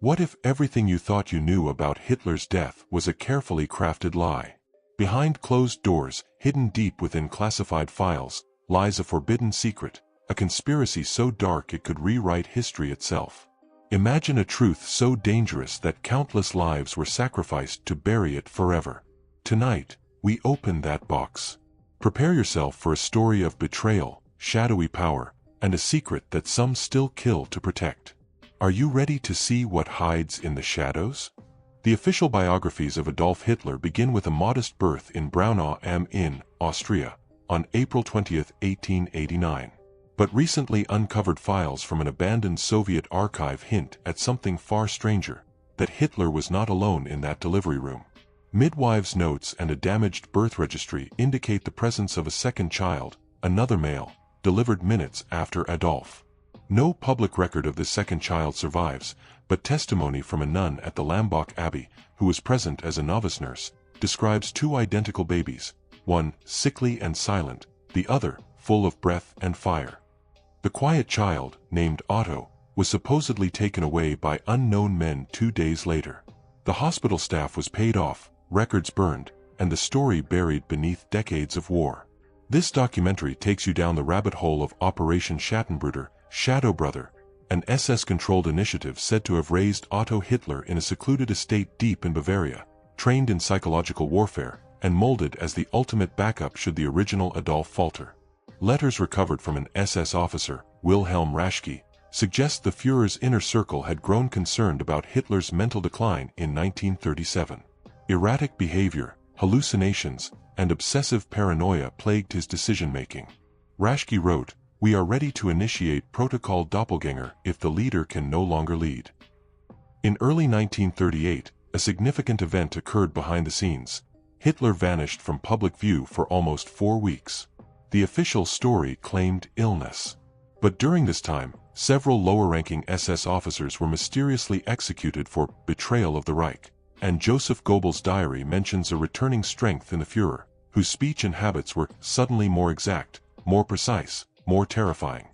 What if everything you thought you knew about Hitler's death was a carefully crafted lie? Behind closed doors, hidden deep within classified files, lies a forbidden secret, a conspiracy so dark it could rewrite history itself. Imagine a truth so dangerous that countless lives were sacrificed to bury it forever. Tonight, we open that box. Prepare yourself for a story of betrayal, shadowy power, and a secret that some still kill to protect. Are you ready to see what hides in the shadows? The official biographies of Adolf Hitler begin with a modest birth in Braunau am Inn, Austria, on April 20, 1889. But recently uncovered files from an abandoned Soviet archive hint at something far stranger, that Hitler was not alone in that delivery room. Midwives' notes and a damaged birth registry indicate the presence of a second child, another male, delivered minutes after Adolf. No public record of this second child survives, but testimony from a nun at the Lambach Abbey, who was present as a novice nurse, describes two identical babies, one sickly and silent, the other full of breath and fire. The quiet child, named Otto, was supposedly taken away by unknown men 2 days later. The hospital staff was paid off, records burned, and the story buried beneath decades of war. This documentary takes you down the rabbit hole of Operation Schattenbruder, Shadow Brother, an SS-controlled initiative said to have raised Otto Hitler in a secluded estate deep in Bavaria, trained in psychological warfare, and molded as the ultimate backup should the original Adolf falter. Letters recovered from an SS officer, Wilhelm Raschke, suggest the Führer's inner circle had grown concerned about Hitler's mental decline in 1937. Erratic behavior, hallucinations, and obsessive paranoia plagued his decision-making. Raschke wrote, "We are ready to initiate Protocol Doppelganger if the leader can no longer lead." In early 1938, a significant event occurred behind the scenes. Hitler vanished from public view for almost 4 weeks. The official story claimed illness. But during this time, several lower-ranking SS officers were mysteriously executed for betrayal of the Reich, and Joseph Goebbels' diary mentions a returning strength in the Führer, whose speech and habits were suddenly more exact, more precise, more terrifying.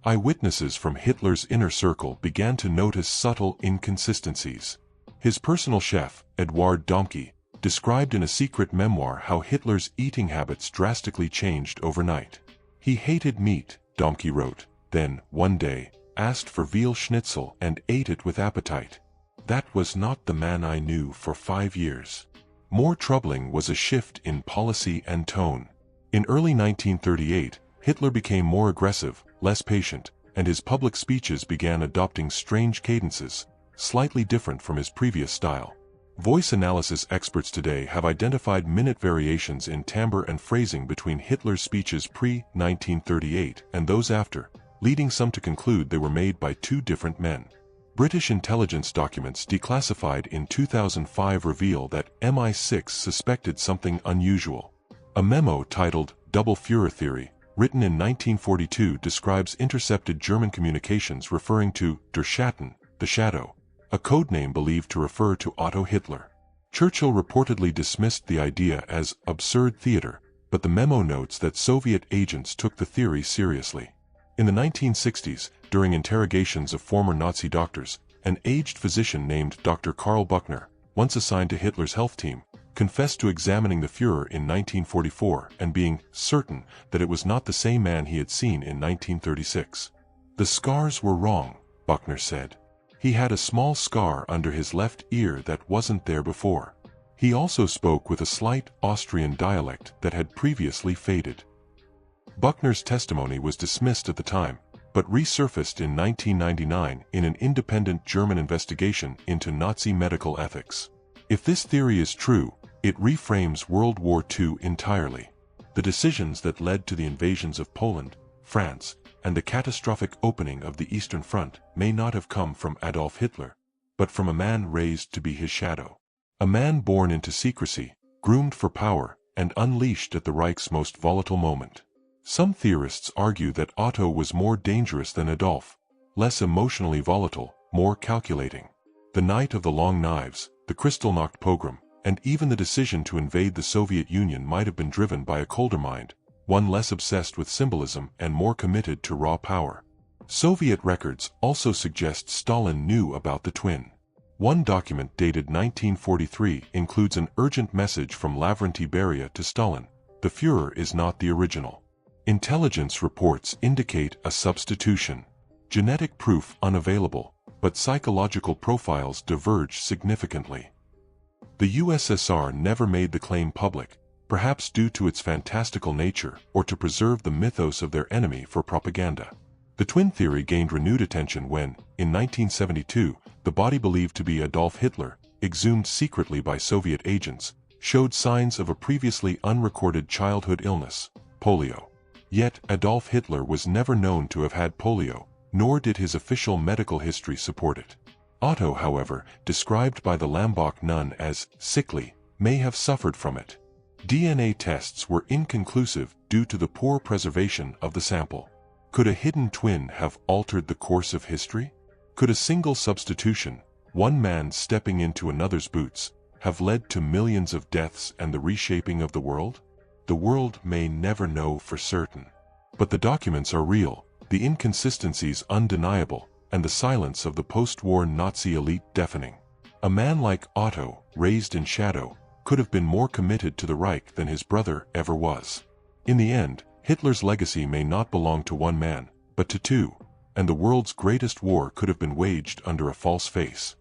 Eyewitnesses from Hitler's inner circle began to notice subtle inconsistencies. His personal chef, Eduard Domke, described in a secret memoir how Hitler's eating habits drastically changed overnight. He hated meat, Domke wrote, then, one day, asked for veal schnitzel and ate it with appetite. That was not the man I knew for 5 years. More troubling was a shift in policy and tone. In early 1938, Hitler became more aggressive, less patient, and his public speeches began adopting strange cadences, slightly different from his previous style. Voice analysis experts today have identified minute variations in timbre and phrasing between Hitler's speeches pre-1938 and those after, leading some to conclude they were made by 2 different men. British intelligence documents declassified in 2005 reveal that MI6 suspected something unusual. A memo titled Double Führer Theory, written in 1942, describes intercepted German communications referring to Der Schatten, the shadow, a codename believed to refer to Otto Hitler. Churchill reportedly dismissed the idea as absurd theater, but the memo notes that Soviet agents took the theory seriously. In the 1960s, during interrogations of former Nazi doctors, an aged physician named Dr. Karl Buchner, once assigned to Hitler's health team, confessed to examining the Führer in 1944 and being certain that it was not the same man he had seen in 1936. The scars were wrong, Buchner said. He had a small scar under his left ear that wasn't there before. He also spoke with a slight Austrian dialect that had previously faded. Buchner's testimony was dismissed at the time, but resurfaced in 1999 in an independent German investigation into Nazi medical ethics. If this theory is true, it reframes World War II entirely. The decisions that led to the invasions of Poland, France, and the catastrophic opening of the Eastern Front may not have come from Adolf Hitler, but from a man raised to be his shadow. A man born into secrecy, groomed for power, and unleashed at the Reich's most volatile moment. Some theorists argue that Otto was more dangerous than Adolf, less emotionally volatile, more calculating. The Night of the Long Knives, the Kristallnacht pogrom, and even the decision to invade the Soviet Union might have been driven by a colder mind, one less obsessed with symbolism and more committed to raw power. Soviet records also suggest Stalin knew about the twin. One document dated 1943 includes an urgent message from Lavrentiy Beria to Stalin: "The Führer is not the original." Intelligence reports indicate a substitution. Genetic proof unavailable, but psychological profiles diverge significantly. The USSR never made the claim public, perhaps due to its fantastical nature or to preserve the mythos of their enemy for propaganda. The twin theory gained renewed attention when, in 1972, the body believed to be Adolf Hitler, exhumed secretly by Soviet agents, showed signs of a previously unrecorded childhood illness, polio. Yet, Adolf Hitler was never known to have had polio, nor did his official medical history support it. Otto, however, described by the Lambach nun as sickly, may have suffered from it. DNA tests were inconclusive due to the poor preservation of the sample. Could a hidden twin have altered the course of history? Could a single substitution, one man stepping into another's boots, have led to millions of deaths and the reshaping of the world? The world may never know for certain. But the documents are real, the inconsistencies undeniable, and the silence of the post-war Nazi elite deafening. A man like Otto, raised in shadow, could have been more committed to the Reich than his brother ever was. In the end, Hitler's legacy may not belong to one man, but to two, and the world's greatest war could have been waged under a false face.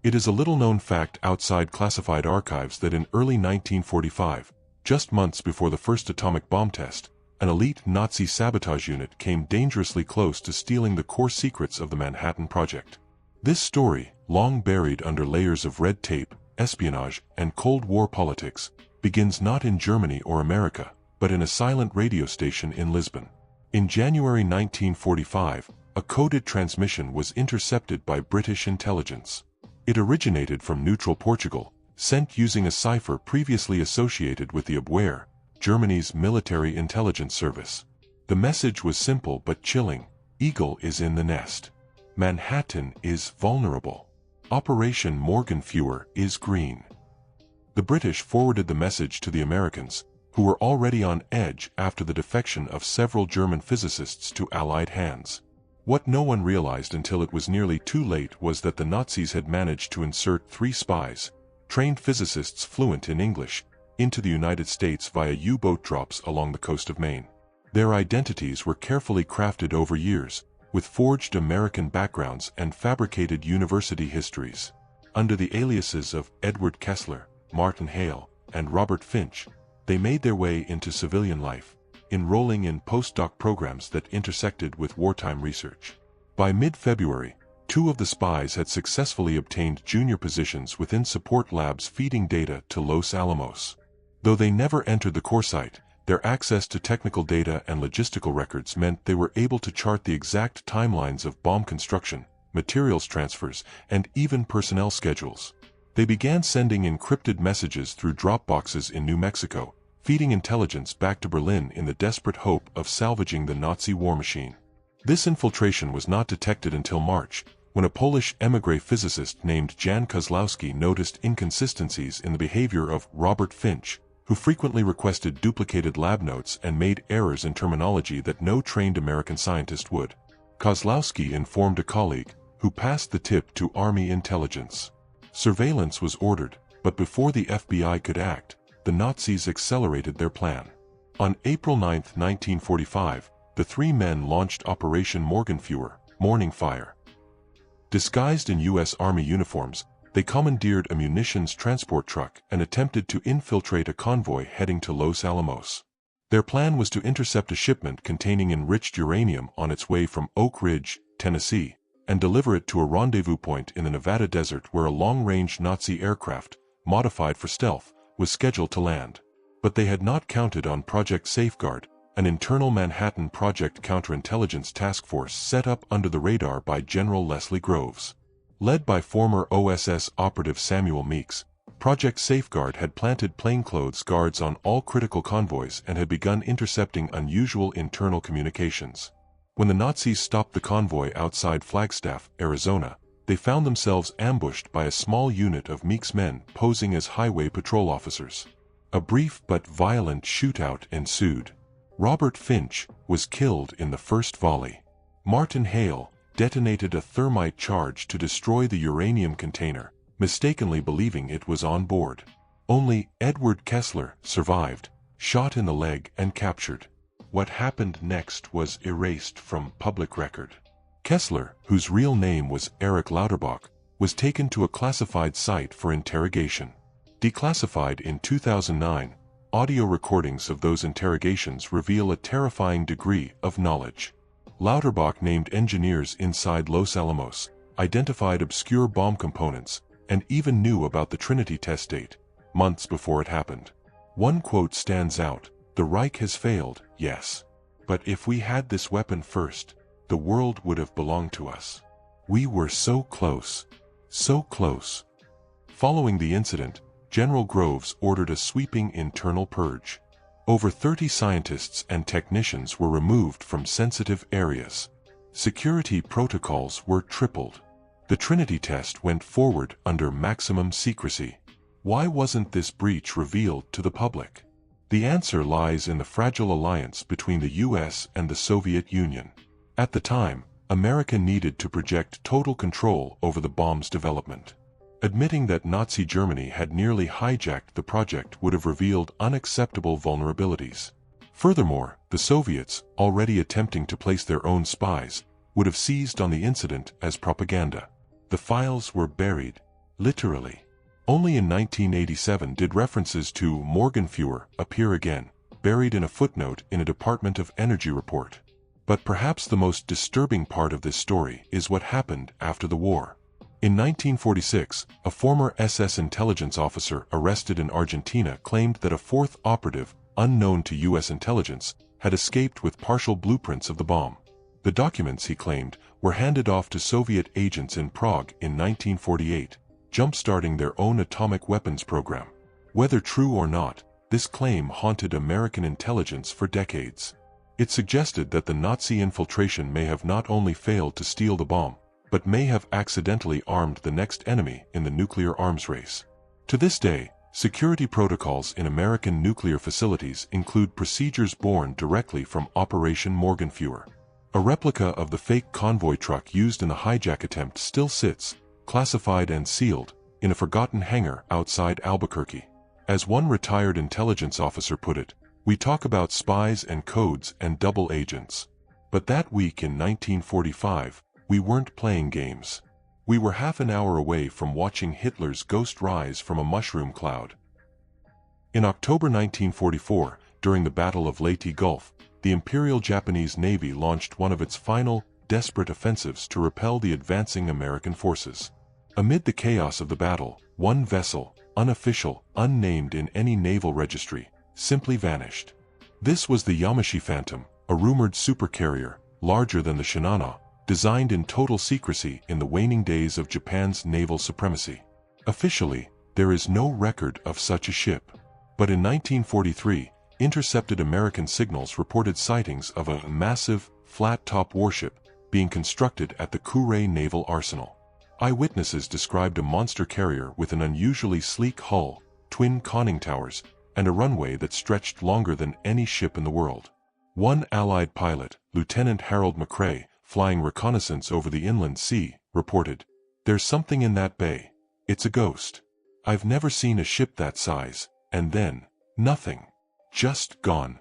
It is a little-known fact outside classified archives that in early 1945, just months before the first atomic bomb test, an elite Nazi sabotage unit came dangerously close to stealing the core secrets of the Manhattan Project. This story, long buried under layers of red tape, espionage, and Cold War politics, begins not in Germany or America, but in a silent radio station in Lisbon. In January 1945, a coded transmission was intercepted by British intelligence. It originated from neutral Portugal, sent using a cipher previously associated with the Abwehr, Germany's military intelligence service. The message was simple but chilling: Eagle is in the nest. Manhattan is vulnerable. Operation Morgenführer is green. The British forwarded the message to the Americans, who were already on edge after the defection of several German physicists to Allied hands. What no one realized until it was nearly too late was that the Nazis had managed to insert 3 spies, trained physicists fluent in English, into the United States via U-boat drops along the coast of Maine. Their identities were carefully crafted over years, with forged American backgrounds and fabricated university histories. Under the aliases of Edward Kessler, Martin Hale, and Robert Finch, they made their way into civilian life, enrolling in postdoc programs that intersected with wartime research. By mid-February, 2 of the spies had successfully obtained junior positions within support labs feeding data to Los Alamos. Though they never entered the core site, their access to technical data and logistical records meant they were able to chart the exact timelines of bomb construction, materials transfers, and even personnel schedules. They began sending encrypted messages through drop boxes in New Mexico, feeding intelligence back to Berlin in the desperate hope of salvaging the Nazi war machine. This infiltration was not detected until March, when a Polish émigré physicist named Jan Kozlowski noticed inconsistencies in the behavior of Robert Finch, who frequently requested duplicated lab notes and made errors in terminology that no trained American scientist would. Kozlowski informed a colleague, who passed the tip to Army intelligence. Surveillance was ordered, but before the FBI could act, the Nazis accelerated their plan. On April 9, 1945, the 3 men launched Operation Morgenführer, Morning Fire. Disguised in U.S. Army uniforms, they commandeered a munitions transport truck and attempted to infiltrate a convoy heading to Los Alamos. Their plan was to intercept a shipment containing enriched uranium on its way from Oak Ridge, Tennessee, and deliver it to a rendezvous point in the Nevada desert where a long-range Nazi aircraft, modified for stealth, was scheduled to land. But they had not counted on Project Safeguard, an internal Manhattan Project counterintelligence task force set up under the radar by General Leslie Groves. Led by former OSS operative Samuel Meeks, Project Safeguard had planted plainclothes guards on all critical convoys and had begun intercepting unusual internal communications. When the Nazis stopped the convoy outside Flagstaff, Arizona, they found themselves ambushed by a small unit of Meeks' men posing as highway patrol officers. A brief but violent shootout ensued. Robert Finch was killed in the first volley. Martin Hale detonated a thermite charge to destroy the uranium container, mistakenly believing it was on board. Only Edward Kessler survived, shot in the leg and captured. What happened next was erased from public record. Kessler, whose real name was Erich Lauterbach, was taken to a classified site for interrogation. Declassified in 2009, audio recordings of those interrogations reveal a terrifying degree of knowledge. Lauterbach named engineers inside Los Alamos, identified obscure bomb components, and even knew about the Trinity test date, months before it happened. One quote stands out: "The Reich has failed, yes. But if we had this weapon first, the world would have belonged to us. We were so close. So close." Following the incident, General Groves ordered a sweeping internal purge. Over 30 scientists and technicians were removed from sensitive areas. Security protocols were tripled. The Trinity test went forward under maximum secrecy. Why wasn't this breach revealed to the public? The answer lies in the fragile alliance between the US and the Soviet Union. At the time, America needed to project total control over the bomb's development. Admitting that Nazi Germany had nearly hijacked the project would have revealed unacceptable vulnerabilities. Furthermore, the Soviets, already attempting to place their own spies, would have seized on the incident as propaganda. The files were buried, literally. Only in 1987 did references to Führer appear again, buried in a footnote in a Department of Energy report. But perhaps the most disturbing part of this story is what happened after the war. In 1946, a former SS intelligence officer arrested in Argentina claimed that a fourth operative, unknown to US intelligence, had escaped with partial blueprints of the bomb. The documents, he claimed, were handed off to Soviet agents in Prague in 1948, jump-starting their own atomic weapons program. Whether true or not, this claim haunted American intelligence for decades. It suggested that the Nazi infiltration may have not only failed to steal the bomb, but may have accidentally armed the next enemy in the nuclear arms race. To this day, security protocols in American nuclear facilities include procedures born directly from Operation Morgenführer. A replica of the fake convoy truck used in the hijack attempt still sits, classified and sealed, in a forgotten hangar outside Albuquerque. As one retired intelligence officer put it, "We talk about spies and codes and double agents. But that week in 1945, we weren't playing games. We were half an hour away from watching Hitler's ghost rise from a mushroom cloud." In October 1944, during the Battle of Leyte Gulf, the Imperial Japanese Navy launched one of its final, desperate offensives to repel the advancing American forces. Amid the chaos of the battle, one vessel, unofficial, unnamed in any naval registry, simply vanished. This was the Yamashi Phantom, a rumored supercarrier, larger than the Shinano, designed in total secrecy in the waning days of Japan's naval supremacy. Officially, there is no record of such a ship. But in 1943, intercepted American signals reported sightings of a massive, flat-top warship being constructed at the Kure Naval Arsenal. Eyewitnesses described a monster carrier with an unusually sleek hull, twin conning towers, and a runway that stretched longer than any ship in the world. One Allied pilot, Lieutenant Harold McCrae, flying reconnaissance over the inland sea, reported, "There's something in that bay. It's a ghost. I've never seen a ship that size, and then, nothing. Just gone."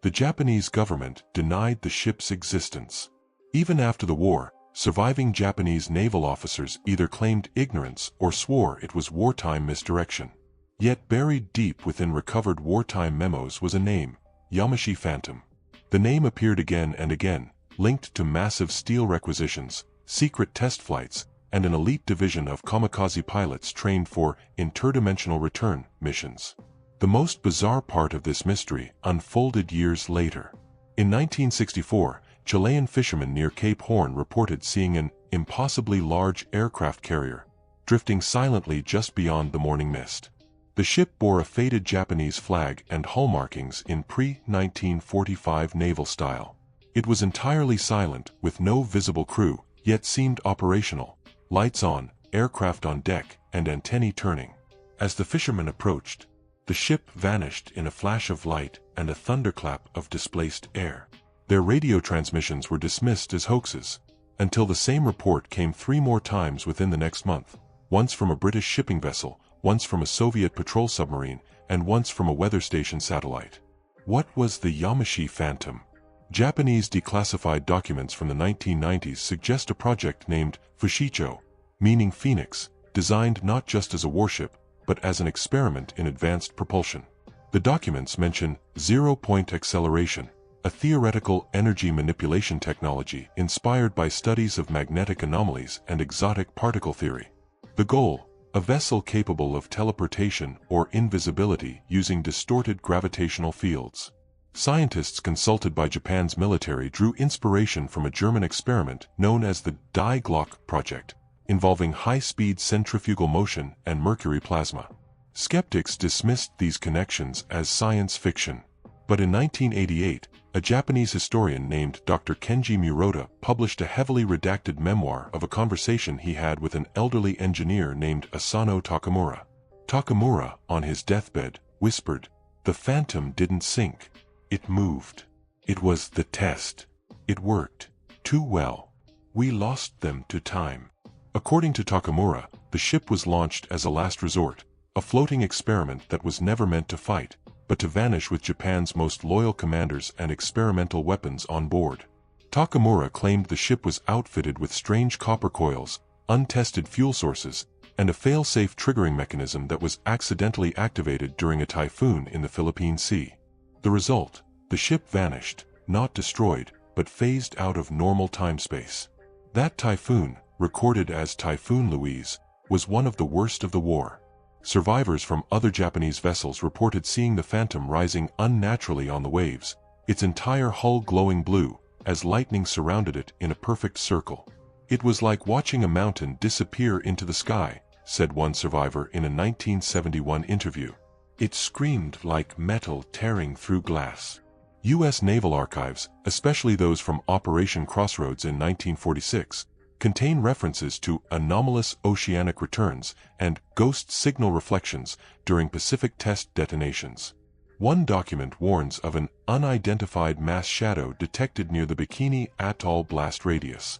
The Japanese government denied the ship's existence. Even after the war, surviving Japanese naval officers either claimed ignorance or swore it was wartime misdirection. Yet buried deep within recovered wartime memos was a name, Yamashi Phantom. The name appeared again and again, linked to massive steel requisitions, secret test flights, and an elite division of kamikaze pilots trained for interdimensional return missions. The most bizarre part of this mystery unfolded years later. In 1964, Chilean fishermen near Cape Horn reported seeing an impossibly large aircraft carrier, drifting silently just beyond the morning mist. The ship bore a faded Japanese flag and hull markings in pre-1945 naval style. It was entirely silent, with no visible crew, yet seemed operational, lights on, aircraft on deck, and antennae turning. As the fishermen approached, the ship vanished in a flash of light and a thunderclap of displaced air. Their radio transmissions were dismissed as hoaxes, until the same report came 3 more times within the next month, once from a British shipping vessel, once from a Soviet patrol submarine, and once from a weather station satellite. What was the Yamashi Phantom? Japanese declassified documents from the 1990s suggest a project named Fushicho, meaning Phoenix, designed not just as a warship, but as an experiment in advanced propulsion. The documents mention zero-point acceleration, a theoretical energy manipulation technology inspired by studies of magnetic anomalies and exotic particle theory. The goal: a vessel capable of teleportation or invisibility using distorted gravitational fields. Scientists consulted by Japan's military drew inspiration from a German experiment known as the Die Glocke project, involving high-speed centrifugal motion and mercury plasma. Skeptics dismissed these connections as science fiction. But in 1988, a Japanese historian named Dr. Kenji Murota published a heavily redacted memoir of a conversation he had with an elderly engineer named Asano Takamura. Takamura, on his deathbed, whispered, "The Phantom didn't sink. It moved. It was the test. It worked too well. We lost them to time." According to Takamura, the ship was launched as a last resort, a floating experiment that was never meant to fight, but to vanish with Japan's most loyal commanders and experimental weapons on board. Takamura claimed the ship was outfitted with strange copper coils, untested fuel sources, and a fail-safe triggering mechanism that was accidentally activated during a typhoon in the Philippine Sea. The result: the ship vanished, not destroyed, but phased out of normal time-space. That typhoon, recorded as Typhoon Louise, was one of the worst of the war. Survivors from other Japanese vessels reported seeing the Phantom rising unnaturally on the waves, its entire hull glowing blue, as lightning surrounded it in a perfect circle. "It was like watching a mountain disappear into the sky," said one survivor in a 1971 interview. "It screamed like metal tearing through glass." U.S. naval archives, especially those from Operation Crossroads in 1946, contain references to anomalous oceanic returns and ghost signal reflections during Pacific test detonations. One document warns of an unidentified mass shadow detected near the Bikini Atoll blast radius.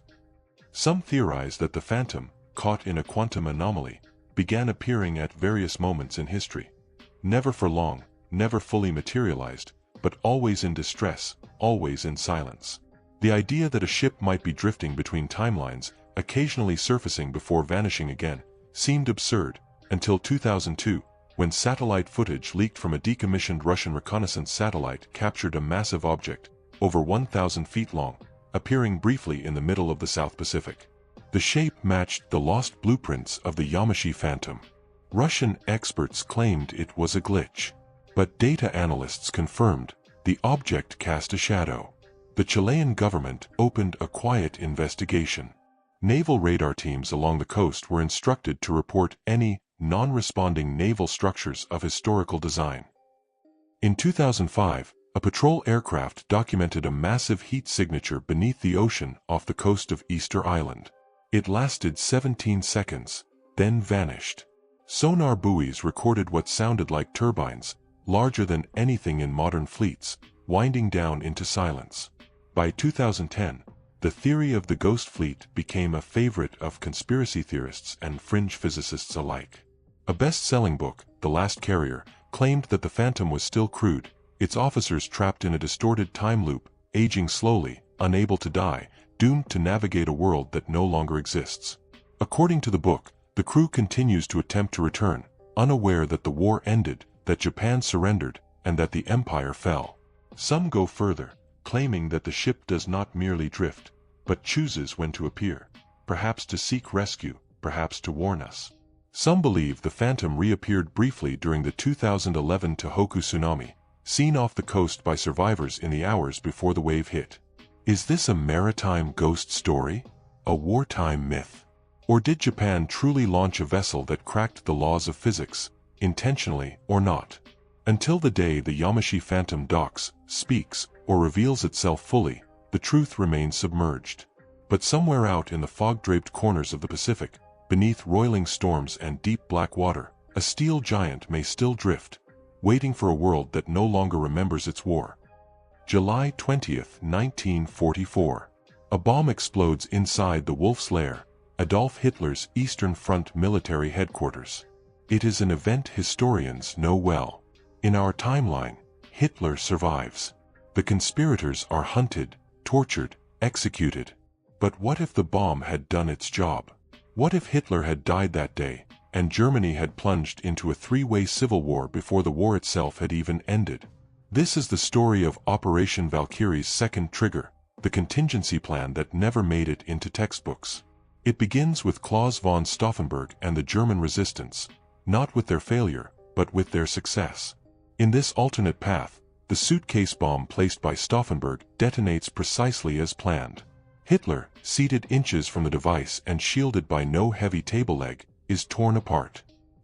Some theorize that the Phantom, caught in a quantum anomaly, began appearing at various moments in history. Never for long, never fully materialized, but always in distress, always in silence. The idea that a ship might be drifting between timelines, occasionally surfacing before vanishing again, seemed absurd, until 2002, when satellite footage leaked from a decommissioned Russian reconnaissance satellite captured a massive object, over 1,000 feet long, appearing briefly in the middle of the South Pacific. The shape matched the lost blueprints of the Yamashi Phantom. Russian experts claimed it was a glitch, but data analysts confirmed the object cast a shadow. The Chilean government opened a quiet investigation. Naval radar teams along the coast were instructed to report any non-responding naval structures of historical design. In 2005, a patrol aircraft documented a massive heat signature beneath the ocean off the coast of Easter Island. It lasted 17 seconds, then vanished. Sonar buoys recorded what sounded like turbines, larger than anything in modern fleets, winding down into silence. By 2010, the theory of the ghost fleet became a favorite of conspiracy theorists and fringe physicists alike. A best-selling book, The Last Carrier, claimed that the Phantom was still crewed, its officers trapped in a distorted time loop, aging slowly, unable to die, doomed to navigate a world that no longer exists. According to the book, the crew continues to attempt to return, unaware that the war ended, that Japan surrendered, and that the empire fell. Some go further, claiming that the ship does not merely drift, but chooses when to appear, perhaps to seek rescue, perhaps to warn us. Some believe the Phantom reappeared briefly during the 2011 Tohoku tsunami, seen off the coast by survivors in the hours before the wave hit. Is this a maritime ghost story? A wartime myth? Or did Japan truly launch a vessel that cracked the laws of physics, intentionally or not? Until the day the Yamashi Phantom docks, speaks, or reveals itself fully, the truth remains submerged. But somewhere out in the fog-draped corners of the Pacific, beneath roiling storms and deep black water, a steel giant may still drift, waiting for a world that no longer remembers its war. July 20, 1944. A bomb explodes inside the Wolf's Lair, Adolf Hitler's Eastern Front military headquarters. It is an event historians know well. In our timeline, Hitler survives. The conspirators are hunted, tortured, executed. But what if the bomb had done its job? What if Hitler had died that day, and Germany had plunged into a three-way civil war before the war itself had even ended? This is the story of Operation Valkyrie's second trigger, the contingency plan that never made it into textbooks. It begins with Claus von Stauffenberg and the German resistance, not with their failure, but with their success. In this alternate path, the suitcase bomb placed by Stauffenberg detonates precisely as planned. Hitler, seated inches from the device and shielded by no heavy table leg, is torn apart.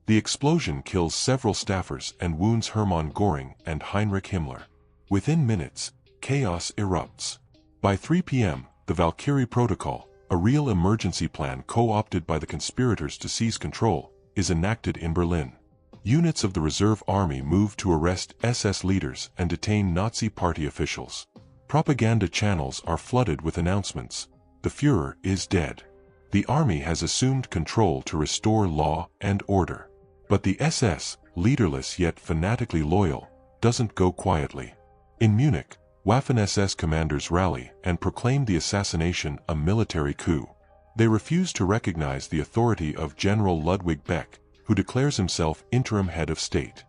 The explosion kills several staffers and wounds Hermann Göring and Heinrich Himmler. Within minutes, chaos erupts. By 3 p.m., the Valkyrie Protocol, a real emergency plan co-opted by the conspirators to seize control, is enacted in Berlin. Units of the Reserve Army move to arrest SS leaders and detain Nazi party officials. Propaganda channels are flooded with announcements. The Führer is dead. The army has assumed control to restore law and order. But the SS, leaderless yet fanatically loyal, doesn't go quietly. In Munich, Waffen-SS commanders rally and proclaim the assassination a military coup. They refuse to recognize the authority of General Ludwig Beck, who declares himself interim head of state.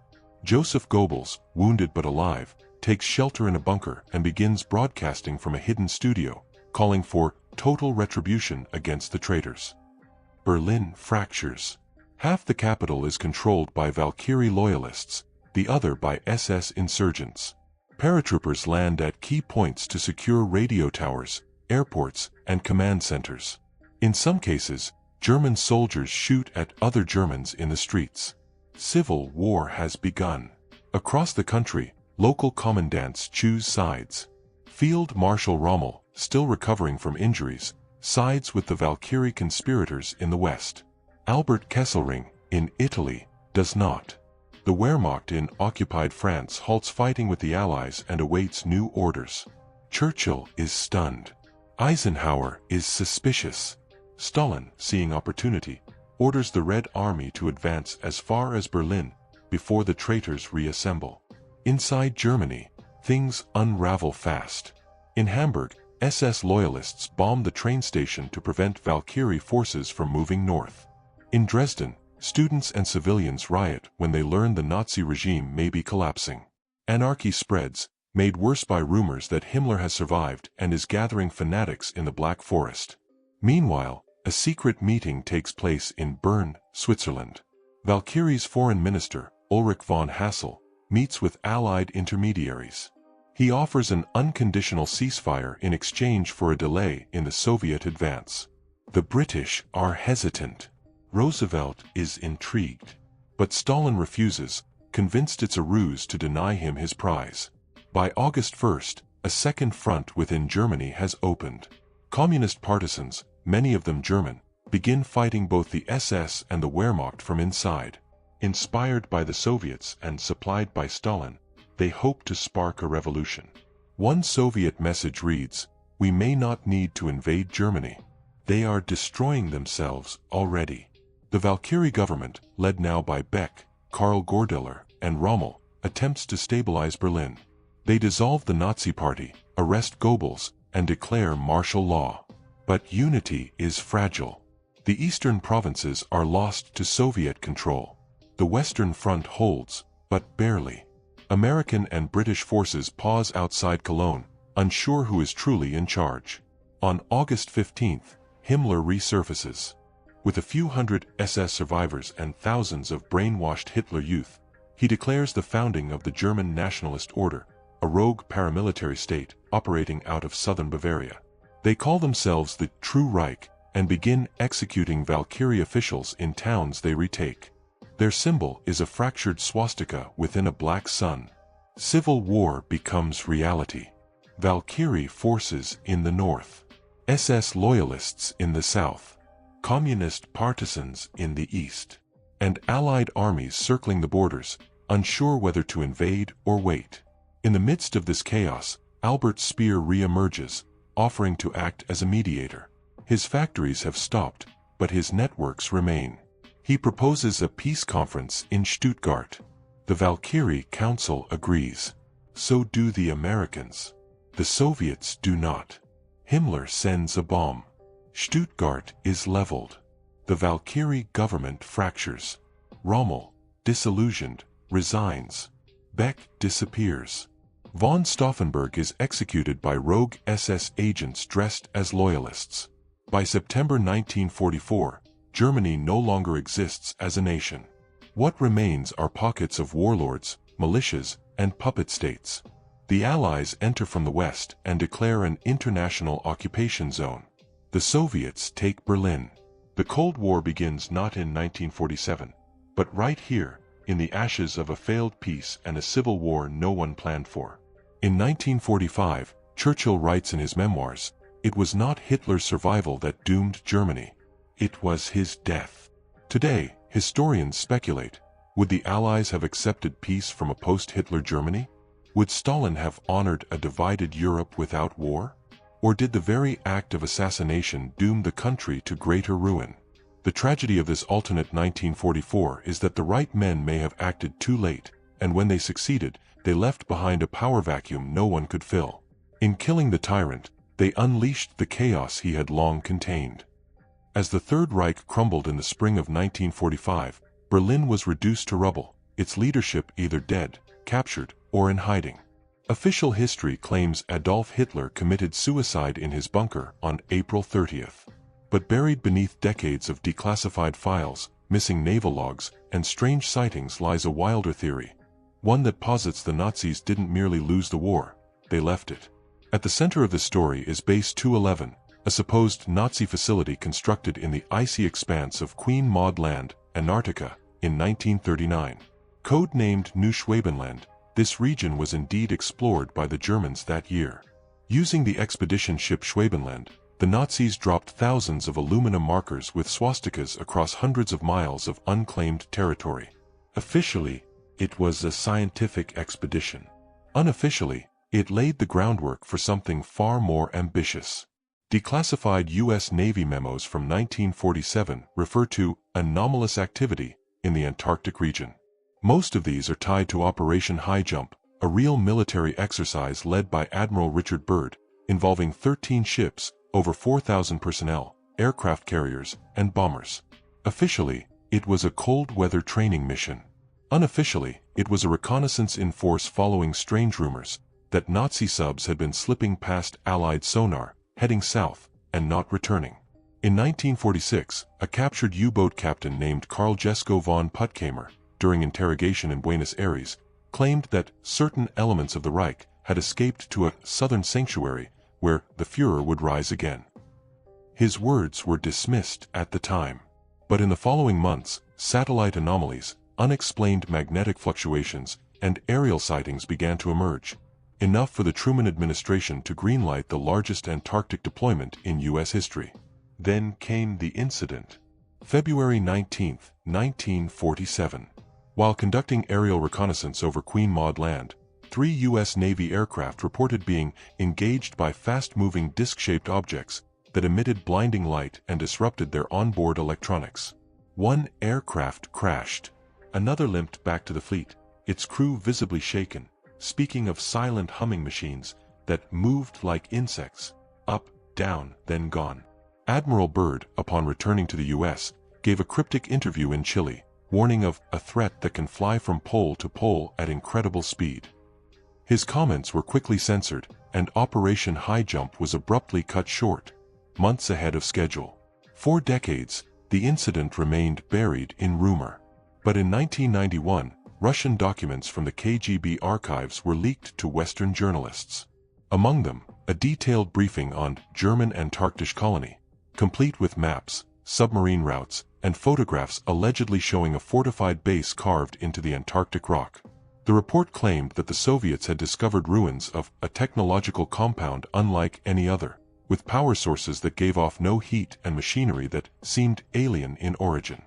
Joseph Goebbels, wounded but alive, takes shelter in a bunker and begins broadcasting from a hidden studio, calling for total retribution against the traitors. Berlin fractures. Half the capital is controlled by Valkyrie loyalists, the other by SS insurgents. Paratroopers land at key points to secure radio towers, airports, and command centers. In some cases, German soldiers shoot at other Germans in the streets. Civil war has begun. Across the country, local commandants choose sides. Field Marshal Rommel, still recovering from injuries, sides with the Valkyrie conspirators in the west. Albert Kesselring, in Italy, does not. The Wehrmacht in occupied France halts fighting with the Allies and awaits new orders. Churchill is stunned. Eisenhower is suspicious. Stalin, seeing opportunity, orders the Red Army to advance as far as Berlin before the traitors reassemble. Inside Germany, things unravel fast. In Hamburg, SS loyalists bomb the train station to prevent Valkyrie forces from moving north. In Dresden, students and civilians riot when they learn the Nazi regime may be collapsing. Anarchy spreads, made worse by rumors that Himmler has survived and is gathering fanatics in the Black Forest. Meanwhile, a secret meeting takes place in Bern, Switzerland. Valkyrie's foreign minister, Ulrich von Hassel, meets with Allied intermediaries. He offers an unconditional ceasefire in exchange for a delay in the Soviet advance. The British are hesitant. Roosevelt is intrigued. But Stalin refuses, convinced it's a ruse to deny him his prize. By August 1st, a second front within Germany has opened. Communist partisans, many of them German, begin fighting both the SS and the Wehrmacht from inside. Inspired by the Soviets and supplied by Stalin, they hope to spark a revolution. One Soviet message reads, "We may not need to invade Germany. They are destroying themselves already." The Valkyrie government, led now by Beck, Karl Gordeler, and Rommel, attempts to stabilize Berlin. They dissolve the Nazi Party, arrest Goebbels, and declare martial law. But unity is fragile. The eastern provinces are lost to Soviet control. The Western Front holds, but barely. American and British forces pause outside Cologne, unsure who is truly in charge. On August 15th, Himmler resurfaces. With a few hundred SS survivors and thousands of brainwashed Hitler youth, he declares the founding of the German Nationalist Order, a rogue paramilitary state operating out of southern Bavaria. They call themselves the True Reich and begin executing Valkyrie officials in towns they retake. Their symbol is a fractured swastika within a black sun. Civil war becomes reality. Valkyrie forces in the north. SS loyalists in the south. Communist partisans in the east. And Allied armies circling the borders, unsure whether to invade or wait. In the midst of this chaos, Albert Speer re-emerges, offering to act as a mediator. His factories have stopped, but his networks remain. He proposes a peace conference in Stuttgart. The Valkyrie Council agrees. So do the Americans. The Soviets do not. Himmler sends a bomb. Stuttgart is leveled. The Valkyrie government fractures. Rommel, disillusioned, resigns. Beck disappears. Von Stauffenberg is executed by rogue SS agents dressed as loyalists. By September 1944, Germany no longer exists as a nation. What remains are pockets of warlords, militias, and puppet states. The Allies enter from the west and declare an international occupation zone. The Soviets take Berlin. The Cold War begins not in 1947, but right here, in the ashes of a failed peace and a civil war no one planned for. In 1945, Churchill writes in his memoirs, "It was not Hitler's survival that doomed Germany. It was his death." Today, historians speculate, would the Allies have accepted peace from a post-Hitler Germany? Would Stalin have honored a divided Europe without war? Or did the very act of assassination doom the country to greater ruin? The tragedy of this alternate 1944 is that the right men may have acted too late, and when they succeeded, they left behind a power vacuum no one could fill. In killing the tyrant, they unleashed the chaos he had long contained. As the Third Reich crumbled in the spring of 1945, Berlin was reduced to rubble, its leadership either dead, captured, or in hiding. Official history claims Adolf Hitler committed suicide in his bunker on April 30th. But buried beneath decades of declassified files, missing naval logs, and strange sightings lies a wilder theory. One that posits the Nazis didn't merely lose the war, they left it. At the center of the story is Base 211, a supposed Nazi facility constructed in the icy expanse of Queen Maud Land, Antarctica, in 1939. Code-named Neuschwabenland, this region was indeed explored by the Germans that year. Using the expedition ship Schwabenland, the Nazis dropped thousands of aluminum markers with swastikas across hundreds of miles of unclaimed territory. Officially, it was a scientific expedition. Unofficially, it laid the groundwork for something far more ambitious. Declassified U.S. Navy memos from 1947 refer to anomalous activity in the Antarctic region. Most of these are tied to Operation High Jump, a real military exercise led by Admiral Richard Byrd, involving 13 ships, over 4,000 personnel, aircraft carriers, and bombers. Officially, it was a cold weather training mission. Unofficially, it was a reconnaissance in force following strange rumors that Nazi subs had been slipping past Allied sonar, heading south, and not returning. In 1946, a captured U-boat captain named Karl Jesko von Puttkamer, during interrogation in Buenos Aires, claimed that certain elements of the Reich had escaped to a southern sanctuary where the Führer would rise again. His words were dismissed at the time. But in the following months, satellite anomalies, unexplained magnetic fluctuations, and aerial sightings began to emerge, enough for the Truman administration to greenlight the largest Antarctic deployment in U.S. history. Then came the incident. February 19, 1947. While conducting aerial reconnaissance over Queen Maud Land, 3 U.S. Navy aircraft reported being engaged by fast-moving disc-shaped objects that emitted blinding light and disrupted their onboard electronics. One aircraft crashed. Another limped back to the fleet, its crew visibly shaken, speaking of silent humming machines that moved like insects, up, down, then gone. Admiral Byrd, upon returning to the U.S., gave a cryptic interview in Chile, warning of a threat that can fly from pole to pole at incredible speed. His comments were quickly censored, and Operation High Jump was abruptly cut short, months ahead of schedule. For decades, the incident remained buried in rumor. But in 1991, Russian documents from the KGB archives were leaked to Western journalists. Among them, a detailed briefing on German Antarctic colony, complete with maps, submarine routes, and photographs allegedly showing a fortified base carved into the Antarctic rock. The report claimed that the Soviets had discovered ruins of a technological compound unlike any other, with power sources that gave off no heat and machinery that seemed alien in origin.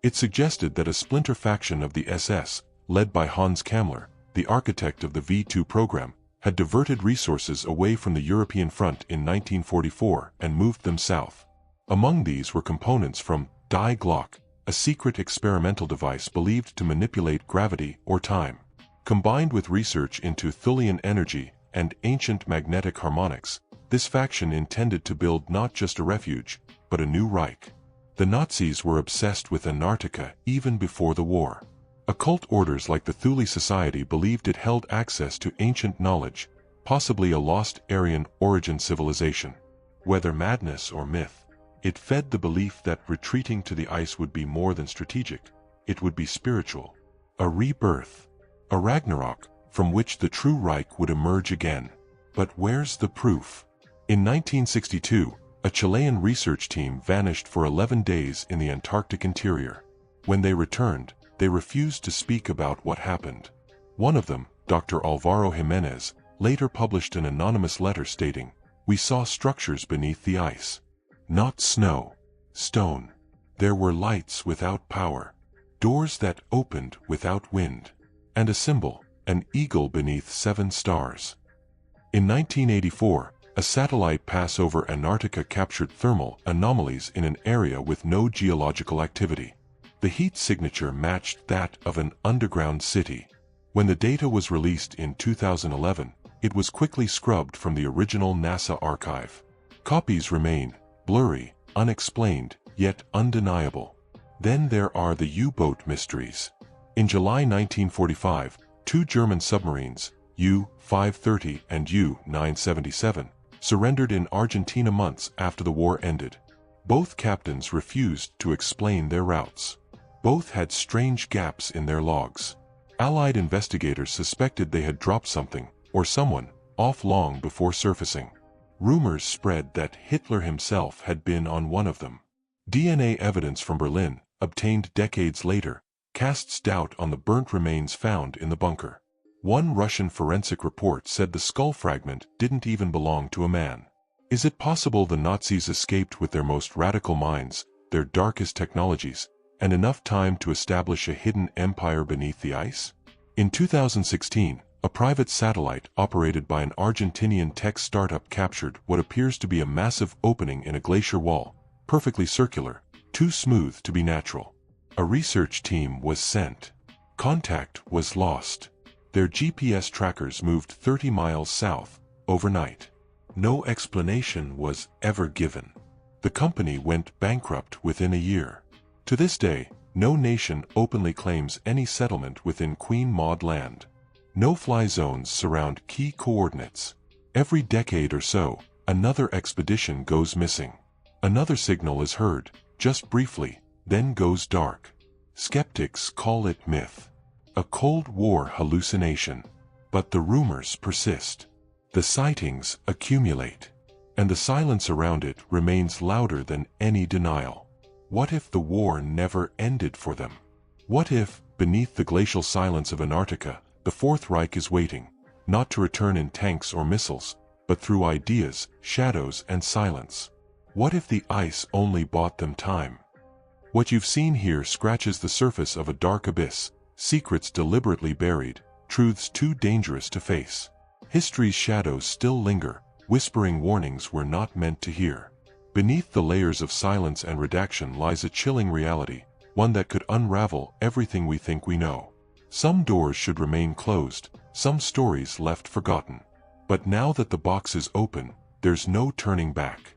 It suggested that a splinter faction of the SS, led by Hans Kammler, the architect of the V2 program, had diverted resources away from the European front in 1944 and moved them south. Among these were components from Die Glock, a secret experimental device believed to manipulate gravity or time. Combined with research into Thulian energy and ancient magnetic harmonics, this faction intended to build not just a refuge, but a new Reich. The Nazis were obsessed with Antarctica even before the war. Occult orders like the Thule Society believed it held access to ancient knowledge, possibly a lost Aryan origin civilization. Whether madness or myth, it fed the belief that retreating to the ice would be more than strategic, it would be spiritual. A rebirth, a Ragnarok, from which the true Reich would emerge again. But where's the proof? In 1962, a Chilean research team vanished for 11 days in the Antarctic interior. When they returned, they refused to speak about what happened. One of them, Dr. Alvaro Jimenez, later published an anonymous letter stating, "We saw structures beneath the ice. Not snow, stone. There were lights without power, doors that opened without wind, and a symbol, an eagle beneath 7 stars." In 1984, a satellite pass over Antarctica captured thermal anomalies in an area with no geological activity. The heat signature matched that of an underground city. When the data was released in 2011, it was quickly scrubbed from the original NASA archive. Copies remain blurry, unexplained, yet undeniable. Then there are the U-boat mysteries. In July 1945, 2 German submarines, U-530 and U-977, surrendered in Argentina months after the war ended. Both captains refused to explain their routes. Both had strange gaps in their logs. Allied investigators suspected they had dropped something, or someone, off long before surfacing. Rumors spread that Hitler himself had been on one of them. DNA evidence from Berlin, obtained decades later, casts doubt on the burnt remains found in the bunker. One Russian forensic report said the skull fragment didn't even belong to a man. Is it possible the Nazis escaped with their most radical minds, their darkest technologies, and enough time to establish a hidden empire beneath the ice? In 2016, a private satellite operated by an Argentinian tech startup captured what appears to be a massive opening in a glacier wall, perfectly circular, too smooth to be natural. A research team was sent. Contact was lost. Their GPS trackers moved 30 miles south, overnight. No explanation was ever given. The company went bankrupt within a year. To this day, no nation openly claims any settlement within Queen Maud Land. No-fly zones surround key coordinates. Every decade or so, another expedition goes missing. Another signal is heard, just briefly, then goes dark. Skeptics call it myth, a Cold War hallucination. But the rumors persist. The sightings accumulate, and the silence around it remains louder than any denial. What if the war never ended for them? What if, beneath the glacial silence of Antarctica, the Fourth Reich is waiting, not to return in tanks or missiles, but through ideas, shadows, and silence? What if the ice only bought them time? What you've seen here scratches the surface of a dark abyss, secrets deliberately buried, truths too dangerous to face. History's shadows still linger, whispering warnings we're not meant to hear. Beneath the layers of silence and redaction lies a chilling reality, one that could unravel everything we think we know. Some doors should remain closed, some stories left forgotten. But now that the box is open, there's no turning back.